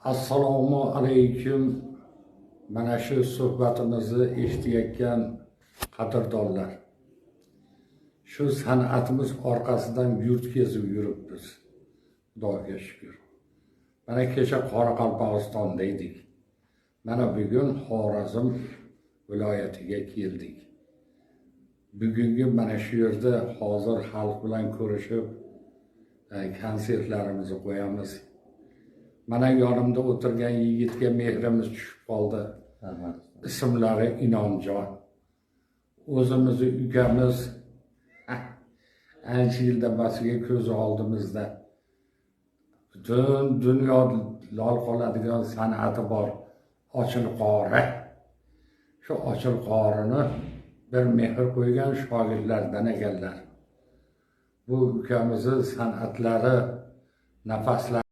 Assalomu alaykum. Mana shu suhbatimizni eshitayotgan qadrdonlar. Shu san'atimiz orqasidan yurt kezib yuribmiz. Xudoga shukr. Mana kecha Qoraqalpog'istonda edik. Mana bugun Xorazm viloyatiga keldik. Bugungi mana shu yerda hozir xalq bilan ko'rishib konsertlarimizni qo'yamiz. Mana yonimda o'tirgan yigitga mehrimiz tushib qoldi. Ismlari Inomjon. O'zimizni ukamiz ancha yildan basiga ko'z oldimizda. Butun dunyo lol qoladigan san'ati bor. Ochilqori. Shu Ochilqorini bir mehr qo'ygan shogirdlardan ekanlar. Bu ukamizni san'atlari, nafaslari